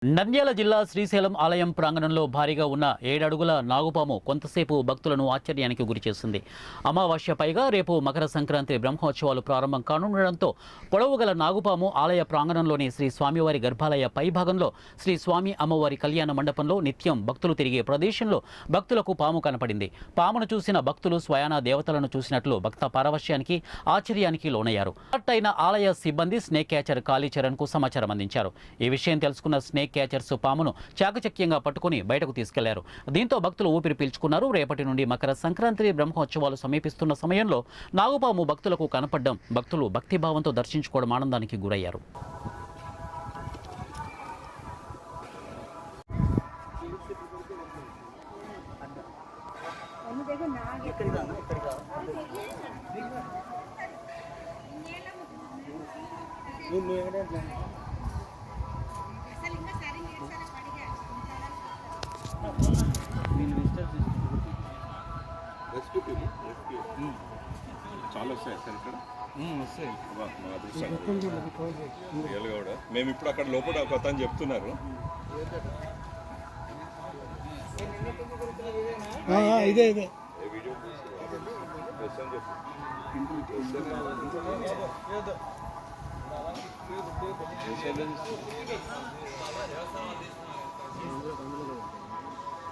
నంద్యాల జిల్లా శ్రీశైలం ఆలయం ప్రాంగణంలో భారీగా ఉన్న 7 అడుగుల నాగుపాము కొంతసేపు భక్తులను ఆశ్చర్యానికి గురిచేసింది. అమావాస్య పైగా రేపు మకర సంక్రాంతి బ్రహ్మోత్సవాలు ప్రారంభం కానుండడంతో పొడవుగల నాగుపాము ఆలయ ప్రాంగణంలోని శ్రీ స్వామివారి గర్భాలయ పైభాగంలో శ్రీ స్వామి అమ్మవారి కళ్యాణ మండపంలో నిత్యం భక్తులు తిరిగే ప్రదేశంలో భక్తులకు పాము కనపడింది. పామును చూసిన భక్తులు స్వయానా దేవతలను చూసినట్లు భక్త పారవశ్యానికి ఆశ్చర్యానికి లోనయ్యారు. అయిన ఆలయ సిబ్బంది స్నేక్ క్యాచర్ కాళీచరణ్ కు సమాచారం అందించారు. ఈ విషయం తెలుసుకున్న స్నేక్ క్యాచర్స్ పామును చాకచక్యంగా పట్టుకుని బయటకు తీసుకెళ్లారు. దీంతో భక్తులు ఊపిరి పీల్చుకున్నారు. రేపటి నుండి మకర సంక్రాంతి బ్రహ్మోత్సవాలు సమీపిస్తున్న సమయంలో నాగుపాము భక్తులకు కనపడడం భక్తులు భక్తిభావంతో దర్శించుకోవడం ఆనందానికి గురయ్యారు. చాలా వస్తాయి సార్ ఇక్కడ వస్తాయి. కూడా మేము ఇప్పుడు అక్కడ లోపల ఒక అతను చెప్తున్నారు. ఇదే ఇదే వీడియో